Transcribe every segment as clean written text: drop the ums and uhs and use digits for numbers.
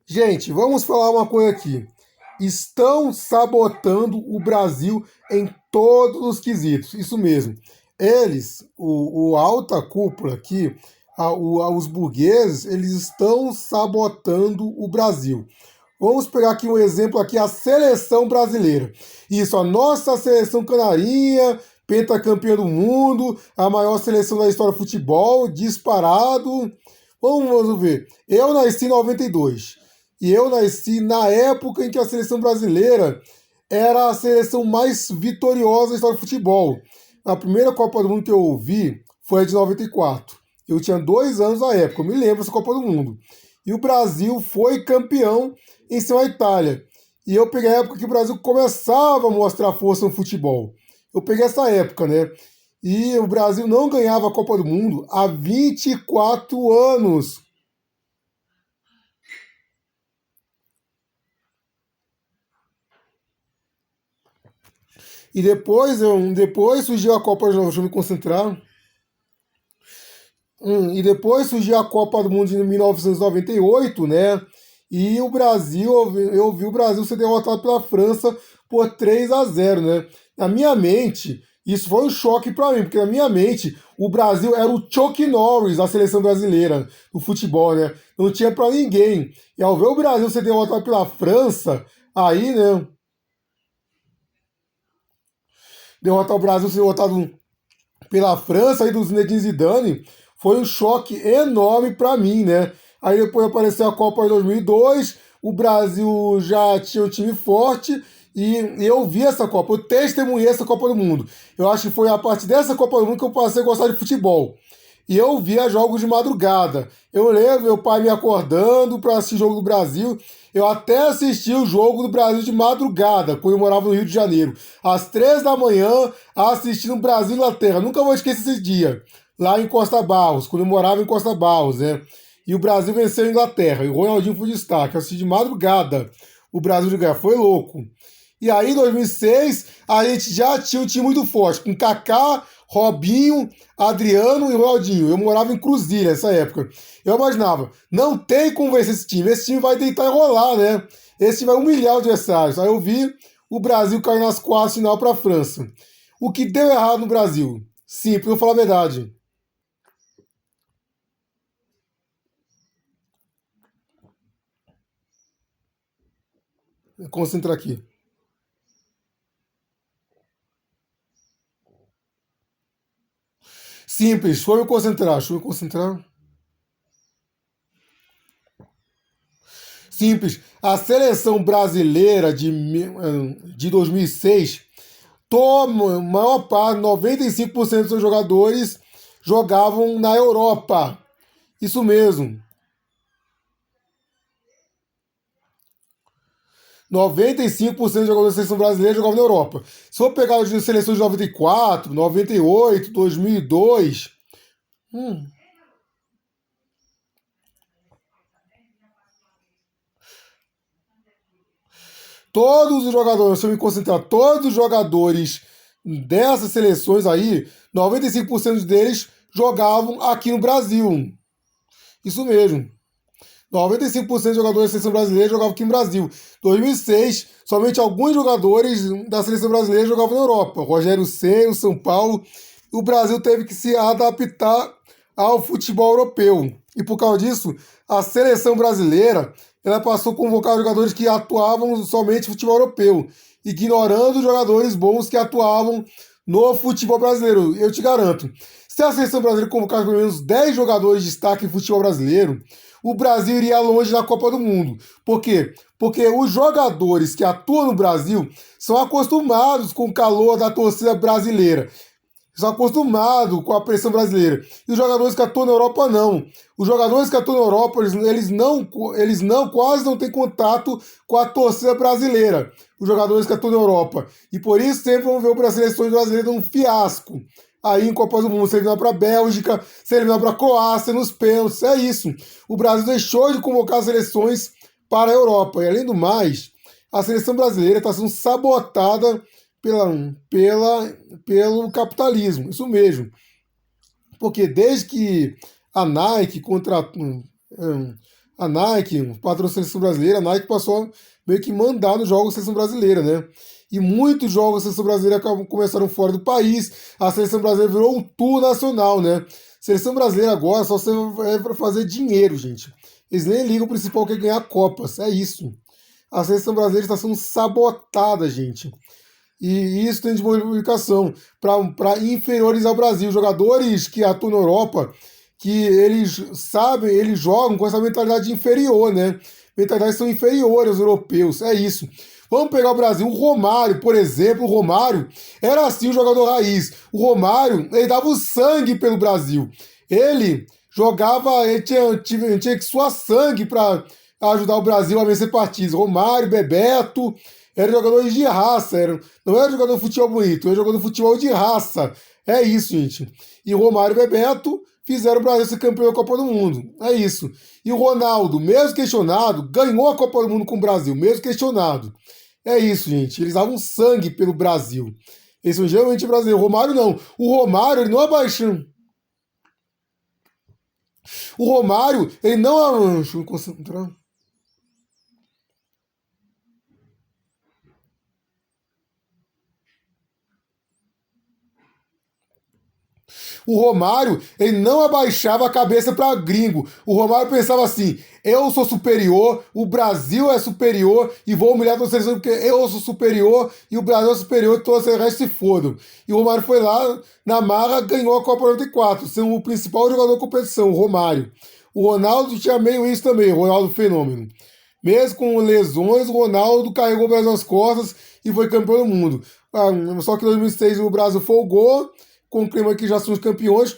Gente, vamos falar uma coisa aqui. Estão sabotando o Brasil em todos os quesitos. Isso mesmo. Eles, o alta cúpula aqui, os burgueses, eles estão sabotando o Brasil. Vamos pegar aqui um exemplo aqui, a seleção brasileira. Isso, a nossa seleção canarinha, pentacampeã do mundo, a maior seleção da história do futebol, disparado. Vamos ver. Eu nasci em 92. E eu nasci na época em que a seleção brasileira era a seleção mais vitoriosa da história do futebol. A primeira Copa do Mundo que eu vi foi a de 94. Eu tinha 2 anos na época, eu me lembro dessa Copa do Mundo. E o Brasil foi campeão em cima da Itália. E eu peguei a época que o Brasil começava a mostrar força no futebol. Eu peguei essa época, né? E o Brasil não ganhava a Copa do Mundo há 24 anos. E depois surgiu a Copa, deixa eu me concentrar. E depois surgiu a Copa do Mundo de 1998, né? E o Brasil, eu vi o Brasil ser derrotado pela França por 3-0, né? Na minha mente, isso foi um choque para mim, porque na minha mente, o Brasil era o Chuck Norris da seleção brasileira no futebol, né? Não tinha para ninguém. E ao ver o Brasil ser derrotado pela França, aí, né? Derrotar o Brasil ser derrotado pela França aí do Zinedine Zidane foi um choque enorme para mim, né? Aí depois apareceu a Copa de 2002, o Brasil já tinha um time forte e eu vi essa Copa, eu testemunhei essa Copa do Mundo. Eu acho que foi a partir dessa Copa do Mundo que eu passei a gostar de futebol. E eu via jogos de madrugada. Eu lembro meu pai me acordando para assistir o jogo do Brasil. Eu até assisti o jogo do Brasil de madrugada, quando eu morava no Rio de Janeiro. Às 3 da manhã, assistindo Brasil e Inglaterra. Nunca vou esquecer esse dia. Lá em Costa Barros, quando eu morava em Costa Barros, né? E o Brasil venceu a Inglaterra. E o Ronaldinho foi destaque. Eu assisti de madrugada o Brasil de ganhar. Foi louco. E aí, em 2006, a gente já tinha um time muito forte, com Kaká, Robinho, Adriano e Ronaldinho. Eu morava em Cruzilha nessa época. Eu imaginava, não tem como vencer esse time vai deitar e rolar, né? Esse time vai humilhar os adversários. Aí eu vi o Brasil cair nas quartas de final para a França. O que deu errado no Brasil? Simples, vou falar a verdade. Vou concentrar aqui. Simples, deixa eu me concentrar, deixa eu me concentrar. Simples. A seleção brasileira de 2006 toma, maior parte, 95% dos seus jogadores jogavam na Europa. Isso mesmo. 95% dos jogadores da seleção brasileira jogavam na Europa. Se for pegar as seleções de 94, 98, 2002, hum, todos os jogadores, se eu me concentrar, todos os jogadores dessas seleções aí, 95% deles jogavam aqui no Brasil. Isso mesmo. 95% dos jogadores da seleção brasileira jogavam aqui no Brasil. 2006, somente alguns jogadores da seleção brasileira jogavam na Europa. Rogério Ceni, o São Paulo. O Brasil teve que se adaptar ao futebol europeu. E por causa disso, a seleção brasileira ela passou a convocar jogadores que atuavam somente no futebol europeu, ignorando os jogadores bons que atuavam no futebol brasileiro. Eu te garanto, se a seleção brasileira convocasse pelo menos 10 jogadores de destaque no futebol brasileiro, o Brasil iria longe na Copa do Mundo. Por quê? Porque os jogadores que atuam no Brasil são acostumados com o calor da torcida brasileira. São acostumados com a pressão brasileira. E os jogadores que atuam na Europa, não. Os jogadores que atuam na Europa, eles quase não têm contato com a torcida brasileira. Os jogadores que atuam na Europa. E por isso sempre vão ver a seleção brasileira um fiasco. Aí em Copa do Mundo, se eliminar para a Bélgica, se eliminar para a Croácia nos pênaltis. É isso. O Brasil deixou de convocar as seleções para a Europa. E além do mais, a seleção brasileira está sendo sabotada pela, pelo capitalismo, isso mesmo. Porque desde que a Nike contratou, A Nike, o patrão da seleção brasileira, a Nike passou a meio que mandar nos jogos da seleção brasileira, né? E muitos jogos da seleção brasileira começaram fora do país. A seleção brasileira virou um tour nacional, né? Seleção brasileira agora só serve para fazer dinheiro, gente. Eles nem ligam, o principal que é ganhar Copas. É isso. A seleção brasileira está sendo sabotada, gente. E isso tem de multiplicação para inferiorizar o Brasil. Jogadores que atuam na Europa, que eles sabem, eles jogam com essa mentalidade inferior, né? Mentalidades são inferiores aos europeus. É isso. Vamos pegar o Brasil. O Romário, por exemplo, o Romário era assim o jogador raiz. O Romário, ele dava o sangue pelo Brasil. Ele jogava, ele tinha que suar sangue para ajudar o Brasil a vencer partidas. Romário, Bebeto, eram jogadores de raça. Não era jogador de futebol bonito, era jogador de futebol de raça. É isso, gente. E Romário e Bebeto fizeram o Brasil ser campeão da Copa do Mundo. É isso. E o Ronaldo, mesmo questionado, ganhou a Copa do Mundo com o Brasil, mesmo questionado. É isso, gente. Eles davam sangue pelo Brasil. Eles são geralmente brasileiros. O Romário não. O Romário, ele não abaixou. O Romário, ele não. Deixa eu me concentrar. O Romário, ele não abaixava a cabeça para gringo. O Romário pensava assim: eu sou superior, o Brasil é superior e vou humilhar toda a seleção porque eu sou superior e o Brasil é superior e todos os restos se fodam. E o Romário foi lá, na marra, ganhou a Copa 94, sendo o principal jogador da competição, o Romário. O Ronaldo tinha meio isso também, o Ronaldo Fenômeno. Mesmo com lesões, o Ronaldo carregou o Brasil nas costas e foi campeão do mundo. Só que em 2006 o Brasil folgou, com o clima que já somos campeões,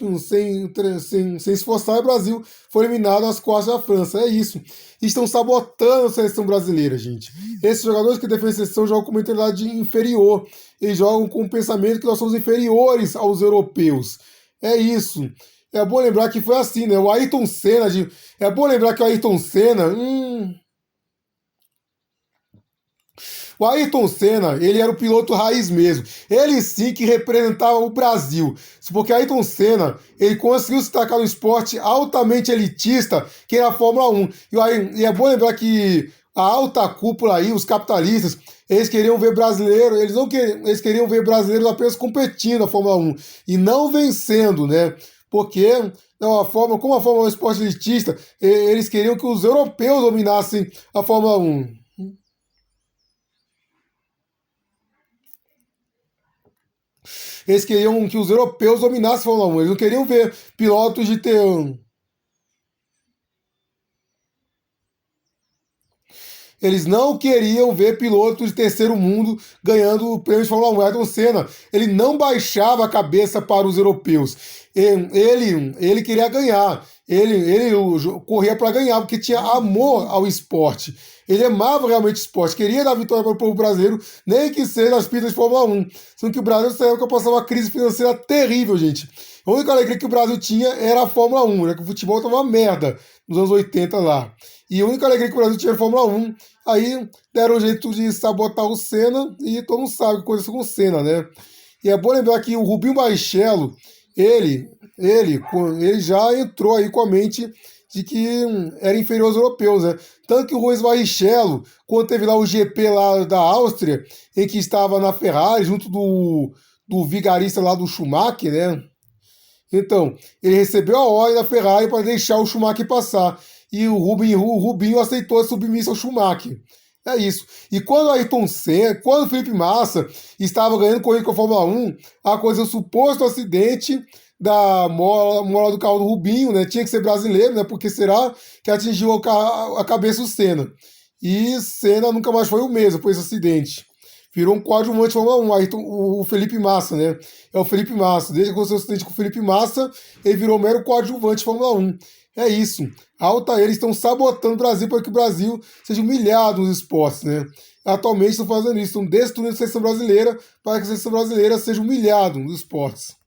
sem se esforçar, e o Brasil foi eliminado às costas da França. É isso. Estão sabotando a seleção brasileira, gente. Esses jogadores que defendem a seleção jogam com mentalidade inferior. Eles jogam com o pensamento que nós somos inferiores aos europeus. É isso. É bom lembrar que foi assim, né? O Ayrton Senna. É bom lembrar que o Ayrton Senna. O Ayrton Senna, ele era o piloto raiz mesmo. Ele sim que representava o Brasil. Porque Ayrton Senna, ele conseguiu se destacar no esporte altamente elitista, que era a Fórmula 1. E é bom lembrar que a alta cúpula aí, os capitalistas, eles queriam ver brasileiros, eles queriam ver brasileiros apenas competindo na Fórmula 1 e não vencendo, né? Porque como a Fórmula 1 é um esporte elitista, eles queriam que os europeus dominassem a Fórmula 1. Eles queriam que os europeus dominassem a Fórmula 1. Eles não queriam ver pilotos de ter. Eles não queriam ver pilotos de terceiro mundo ganhando o prêmio de Fórmula 1. Ayrton Senna, ele não baixava a cabeça para os europeus. Ele queria ganhar. Ele corria para ganhar, porque tinha amor ao esporte. Ele amava realmente o esporte, queria dar vitória para o povo brasileiro, nem que seja nas pistas de Fórmula 1. Sendo que o Brasil, nessa época, passava uma crise financeira terrível, gente. A única alegria que o Brasil tinha era a Fórmula 1, né? Que o futebol estava uma merda nos anos 80 lá. E a única alegria que o Brasil tinha era a Fórmula 1. Aí deram um jeito de sabotar o Senna e todo mundo sabe o que aconteceu com o Senna, né? E é bom lembrar que o Rubinho Barrichello, ele já entrou aí com a mente de que era inferior aos europeus, né? Tanto que o Rubens Barrichello, quando teve lá o GP lá da Áustria, em que estava na Ferrari, junto do vigarista lá do Schumacher, né? Então, ele recebeu a ordem da Ferrari para deixar o Schumacher passar. E o Rubinho aceitou a submissa ao Schumacher. É isso. E quando o Ayrton Senna, quando o Felipe Massa estava ganhando corrida com a Fórmula 1, aconteceu o suposto acidente da mola do carro do Rubinho, né? Tinha que ser brasileiro, né? Porque será que atingiu a cabeça do Senna. E Senna nunca mais foi o mesmo por esse acidente. Virou um coadjuvante de Fórmula 1, Ayrton, o Felipe Massa, né? É o Felipe Massa. Desde que aconteceu o acidente com o Felipe Massa, ele virou mero coadjuvante de Fórmula 1. É isso. Eles estão sabotando o Brasil para que o Brasil seja humilhado nos esportes, né? Atualmente estão fazendo isso, estão destruindo a seleção brasileira para que a seleção brasileira seja humilhada nos esportes.